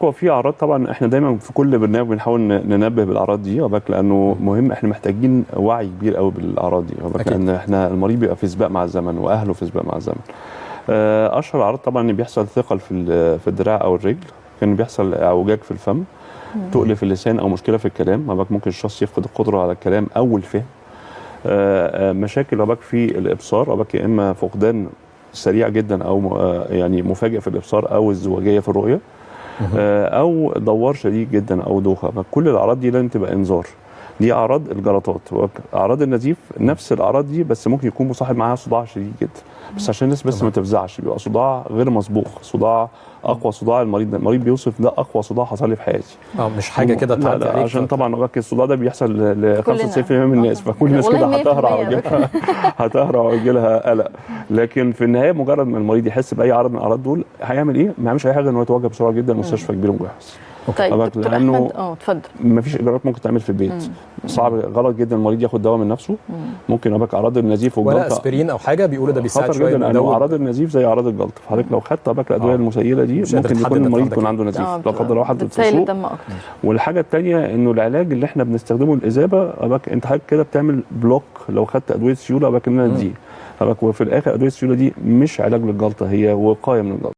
هو في اعراض طبعا، احنا دايما في كل برنامج بنحاول ننبه بالاعراض دي وباك، لانه مهم، احنا محتاجين وعي كبير قوي بالاعراض دي وباك، لان احنا المريض بيبقى في سباق مع الزمن واهله في سباق مع الزمن. اشهر اعراض طبعا ان بيحصل ثقل في الدراع او الرجل، كان بيحصل اعوجاج في الفم، تقل في اللسان او مشكله في الكلام وباك، ممكن الشخص يفقد القدره على الكلام او الفهم. مشاكل وباك في الابصار وباك، يا اما فقدان سريع جدا او يعني مفاجئ في الابصار او ازدواجيه في الرؤيه، او دوار شديد جدا او دوخه. فكل الاعراض دي لازم تبقى انذار. دي اعراض الجلطات. اعراض النزيف نفس الاعراض دي، بس ممكن يكون مصاحب معاها صداع شديد جدا، بس عشان الناس بس ما تفزعش، بيبقى صداع غير مسبوق، صداع اقوى صداع المريض بيوصف ده اقوى صداع حصل لي في حياتي. مش حاجه كده تعدي عليك، عشان طبعا الصداع ده بيحصل ل 95% من الناس، فكل الناس كده هتهرع ويجي لها قلق. لكن في النهايه مجرد ما المريض يحس باي عرض من الاعراض دول، هيعمل ايه؟ ما يعملش اي حاجه، ان هو يتوجه بسرعه جدا لمستشفى كبير ومجهز. طيب دكتور احمد، اتفضل. مفيش اجراءات ممكن تعمل في البيت، صعب، غلط جدا المريض ياخد دواء من نفسه. ممكن ابقى اعراض النزيف والجلطه ولا اسبرين او حاجه، بيقولوا ده بيساعد شويه خطر جدا، لانه اعراض النزيف زي اعراض الجلطه، فحضرتك لو خدت ابقى الادويه المسيله دي ممكن يكون المريض يكون عنده نزيف لا قدر الله، حد بتسيل الدم اكتر. والحاجه الثانيه انه العلاج اللي احنا بنستخدمه الاذابه، ابقى انت حضرتك كده بتعمل بلوك لو خدت ادويه سيوله ابقى انها دي، وفي الاخر ادويه السيوله دي مش علاج للجلطه، هي وقايه من الجلطه.